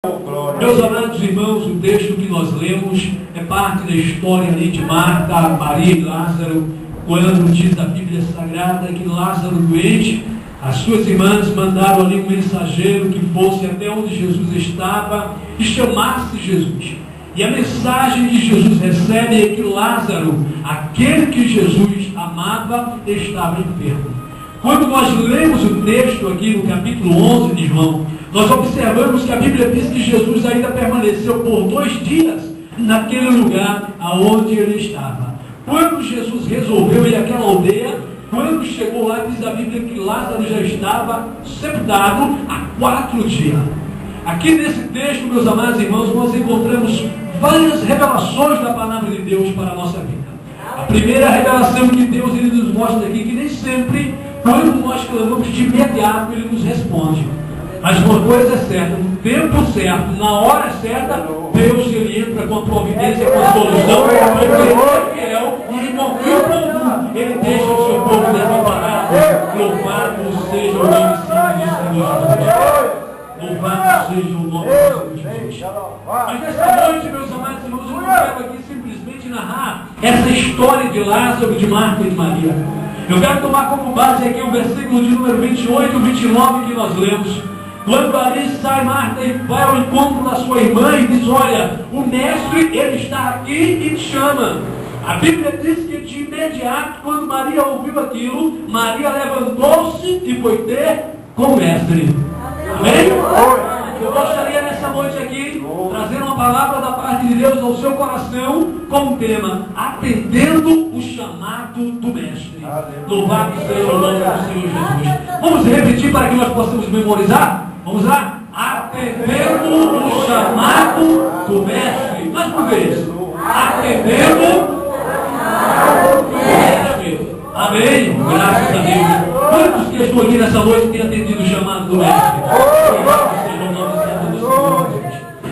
Meus amados irmãos, o texto que nós lemos é parte da história ali de Marta, Maria e Lázaro, quando diz a Bíblia Sagrada que Lázaro doente, as suas irmãs mandaram ali um mensageiro que fosse até onde Jesus estava e chamasse Jesus. E a mensagem que Jesus recebe é que Lázaro, aquele que Jesus amava, estava enfermo. Quando nós lemos o texto aqui no capítulo 11 de João, nós observamos que a Bíblia diz que Jesus ainda permaneceu por 2 dias naquele lugar aonde ele estava. Quando Jesus resolveu ir àquela aldeia, quando chegou lá, diz a Bíblia que Lázaro já estava sepultado há 4 dias. Aqui nesse texto, meus amados irmãos, nós encontramos várias revelações da palavra de Deus para a nossa vida. A primeira revelação que Deus ele nos mostra aqui, que nem sempre, quando nós clamamos de imediato, ele nos responde. Mas uma coisa é certa, no tempo certo, na hora certa, Deus ele entra com a providência, com a solução, porque ele é fiel e em momento algum ele deixa o seu povo desamparado. Louvado seja o nome do Senhor Jesus. Louvado seja o nome do Senhor Jesus. Mas nesta noite, meus amados irmãos, eu não quero aqui simplesmente narrar essa história de Lázaro, de Marta e de Maria. Eu quero tomar como base aqui o versículo de número 28 e 29 que nós lemos. Quando ali sai Marta e vai ao encontro da sua irmã e diz: olha, o mestre, ele está aqui e te chama. A Bíblia diz que de imediato, quando Maria ouviu aquilo, Maria levantou-se e foi ter com o mestre. Amém? Eu gostaria nessa noite aqui trazer uma palavra da parte de Deus ao seu coração com o tema: atendendo o chamado do mestre. Louvado seja o nome do Senhor Jesus. Vamos repetir para que nós possamos memorizar? Vamos lá? Atendendo o chamado do mestre. Mais uma vez. Atendendo o chamado do mestre. Amém? Graças a Deus. Quantos que estão aqui nessa noite têm atendido o chamado do mestre?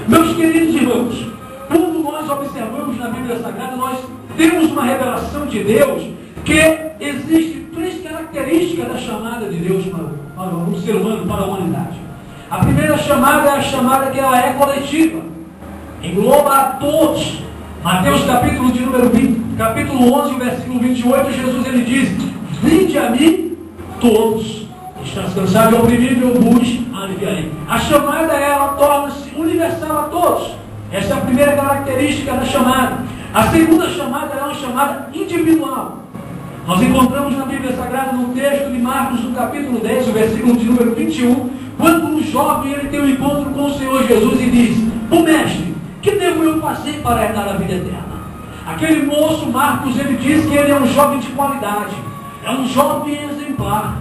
Meus queridos irmãos, quando nós observamos na Bíblia Sagrada, nós temos uma revelação de Deus que existe 3 características da chamada de Deus para o ser humano, para a humanidade. A primeira chamada é a chamada que ela é coletiva, engloba a todos. Mateus capítulo de número 20, capítulo 11, versículo 28, Jesus ele diz: vinde a mim todos, estás cansado e oprimido, eu vos aliviarei. A chamada ela torna-se universal a todos. Essa é a primeira característica da chamada. A segunda chamada é uma chamada individual. Nós encontramos na Bíblia Sagrada, no texto de Marcos, no capítulo 10, o versículo de número 21, quando um jovem ele tem um encontro com o Senhor Jesus e diz: o mestre, que devo eu fazer para herdar a vida eterna? Aquele moço, Marcos, ele diz que ele é um jovem de qualidade, é um jovem exemplar.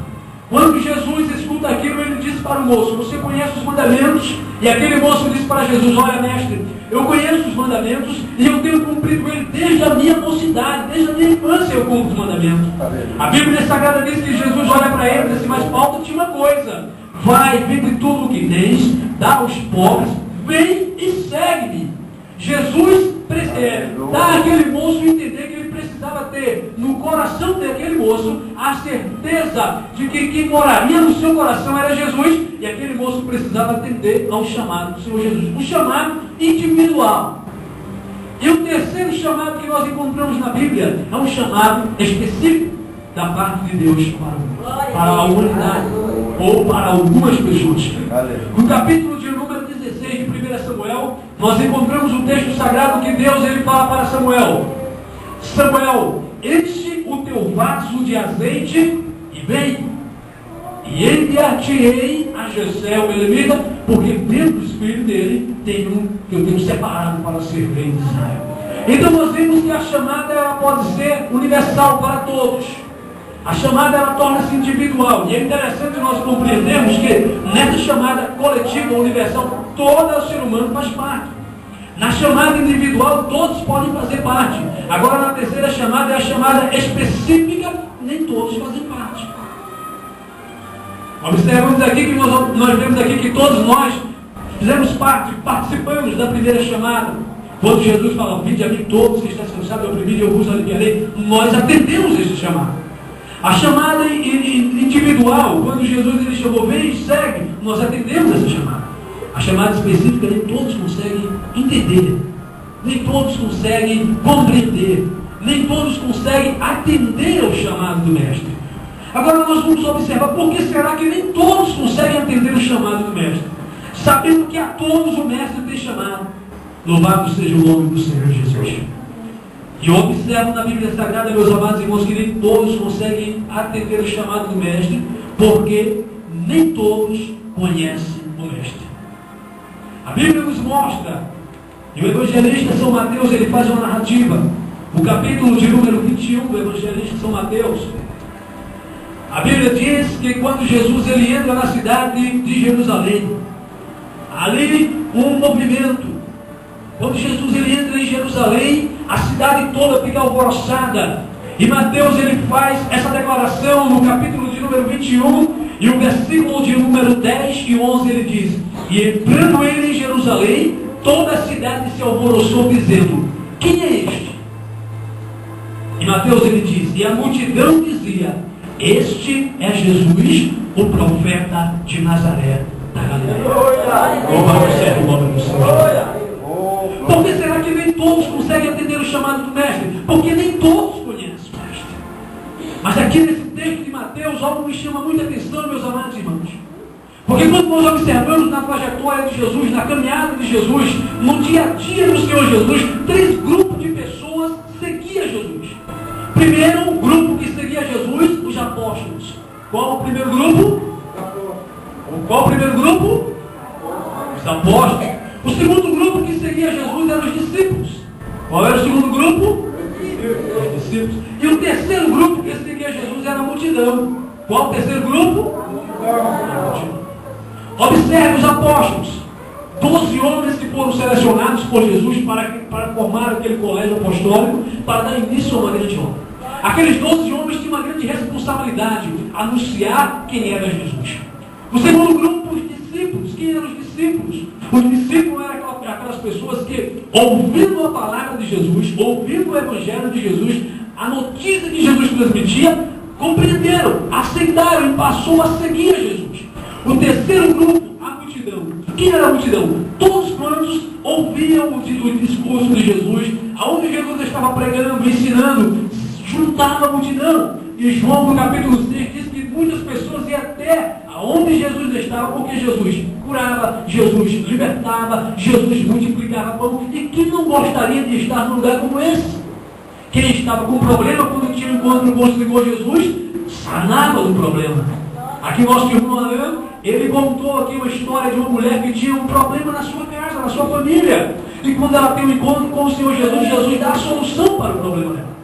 Quando Jesus escuta aquilo, ele diz para o moço: você conhece os mandamentos? E aquele moço diz para Jesus: olha, mestre, eu conheço os mandamentos e eu tenho cumprido ele desde a minha mocidade, desde a minha infância eu cumpro os mandamentos. A Bíblia Sagrada diz que Jesus olha para ele e diz assim: mas falta-te uma coisa, vai, vende tudo o que tens, dá aos pobres, vem e segue-me. Jesus dá àquele moço entender que ele precisava ter no coração daquele moço a certeza de que quem moraria no seu coração era Jesus, e aquele moço precisava atender ao chamado do Senhor Jesus, um chamado individual. E o terceiro chamado que nós encontramos na Bíblia é um chamado específico da parte de Deus para a humanidade ou para algumas pessoas. No capítulo de número 16 de 1 Samuel, nós encontramos um texto sagrado que Deus ele fala para Samuel: Samuel, enche o teu vaso de azeite e vem, e enviar-te-ei a Jessé o Belemita, porque dentro do espírito dele tem um que eu tenho separado para ser rei de Israel. Então nós vemos que a chamada ela pode ser universal para todos. A chamada ela torna-se individual. E é interessante nós compreendermos que nessa chamada coletiva, universal, todo ser humano faz parte. Na chamada individual, todos podem fazer parte. Agora, na terceira chamada, é a chamada específica, nem todos fazem parte. Observamos aqui que nós vemos aqui que todos nós fizemos parte, participamos da primeira chamada. Quando Jesus fala: vinde a mim todos que estão cansados e oprimidos, eu vos aliviarei, nós atendemos esse chamado. A chamada individual, quando Jesus ele chamou: vem e segue, nós atendemos essa chamada. A chamada específica nem todos conseguem entender, nem todos conseguem compreender, nem todos conseguem atender ao chamado do Mestre. Agora nós vamos observar por que será que nem todos conseguem atender o chamado do Mestre, sabendo que a todos o Mestre tem chamado. Louvado seja o nome do Senhor Jesus. E eu observo na Bíblia Sagrada, meus amados irmãos, que nem todos conseguem atender o chamado do Mestre, porque nem todos conhecem o Mestre. A Bíblia nos mostra, e o evangelista São Mateus ele faz uma narrativa, o capítulo de número 21 do evangelista São Mateus. A Bíblia diz que quando Jesus ele entra na cidade de Jerusalém, ali um movimento. Quando Jesus ele entra em Jerusalém, a cidade toda fica alvoroçada. E Mateus ele faz essa declaração no capítulo de número 21, e o versículo de número 10 e 11 ele diz: e entrando ele em Jerusalém, toda a cidade se alvoroçou, dizendo: quem é este? E Mateus ele diz: e a multidão dizia: este é Jesus, o profeta de Nazaré da Galileia. Louvado seja o nome do Senhor. Por que será que nem todos conseguem atender o chamado do Mestre? Porque nem todos conhecem o Mestre. Mas aqui nesse texto de Mateus, algo me chama muita atenção, meus amados irmãos. Porque quando nós observamos na trajetória de Jesus, na caminhada de Jesus, no dia a dia do Senhor Jesus, 3 grupos de pessoas seguiam Jesus. Primeiro, o grupo que seguia Jesus, os apóstolos. Qual o primeiro grupo? Qual o primeiro grupo? Os apóstolos. O segundo grupo que seguia Jesus eram os discípulos. Qual era o segundo grupo? Os discípulos. E o terceiro grupo que seguia Jesus era a multidão. Qual o terceiro grupo? A multidão. Observe os apóstolos. 12 homens que foram selecionados por Jesus para formar aquele colégio apostólico, para dar início a uma grande obra. Aqueles 12 homens tinham uma grande responsabilidade, anunciar quem era Jesus. O segundo grupo, os discípulos. Quem eram os discípulos? Os discípulos eram aquelas pessoas que, ouvindo a palavra de Jesus, ouvindo o evangelho de Jesus, a notícia que Jesus transmitia, compreenderam, aceitaram e passou a seguir a Jesus. O terceiro grupo, a multidão. Quem era a multidão? Todos quantos ouviam o discurso de Jesus, aonde Jesus estava pregando, ensinando, juntava a multidão. E João, no capítulo 6, diz que muitas pessoas iam até aonde Jesus estava, porque Jesus curava, Jesus libertava, Jesus multiplicava pão. E quem não gostaria de estar num lugar como esse? Quem estava com problema, quando tinha um encontro com o Senhor Jesus, sanava o problema. Aqui nosso irmão Alain, ele contou aqui uma história de uma mulher que tinha um problema na sua casa, na sua família. E quando ela tem um encontro com o Senhor Jesus, Jesus dá a solução para o problema dela.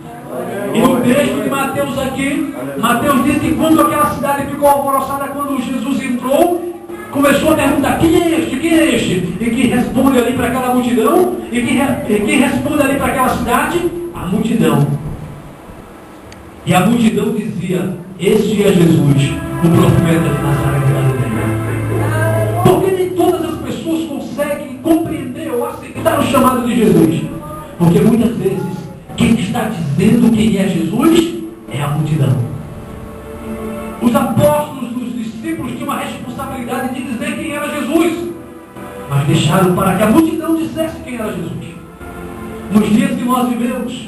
E no texto de Mateus aqui, Mateus diz que quando aquela cidade ficou alvoroçada, quando Jesus entrou, começou a perguntar: quem é este? Quem é este? E quem responde ali para aquela multidão, e quem responde ali para aquela cidade? A multidão. E a multidão dizia: este é Jesus, o profeta de Nazaré da Galileia. Por que nem todas as pessoas conseguem compreender ou aceitar o chamado de Jesus? Porque muitas vezes quem está dizendo quem é Jesus é a multidão. Os apóstolos, os discípulos tinham uma responsabilidade de dizer quem era Jesus, mas deixaram para que a multidão dissesse quem era Jesus. Nos dias que nós vivemos,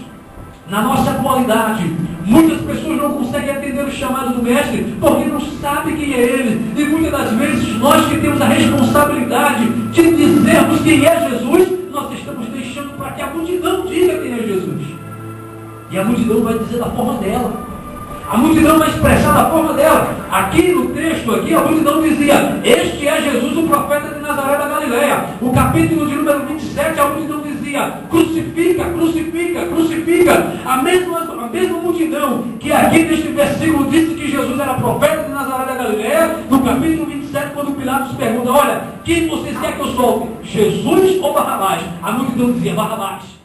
na nossa atualidade, muitas pessoas não conseguem atender o chamado do Mestre porque não sabem quem é Ele. E muitas das vezes nós que temos a responsabilidade de dizermos quem é Jesus, nós estamos deixando para que a multidão diga quem é Jesus. E a multidão vai dizer da forma dela. A multidão vai expressar da forma dela. Aqui no texto, aqui, a multidão dizia: este é Jesus, o profeta de Nazaré da Galileia. O capítulo de número 27, a multidão dizia: crucifica, crucifica, crucifica. A mesma multidão que aqui neste versículo disse que Jesus era profeta de Nazaré da Galileia, no capítulo 27, quando Pilatos pergunta: olha, quem vocês querem que eu solte? Jesus ou Barrabás? A multidão dizia: Barrabás.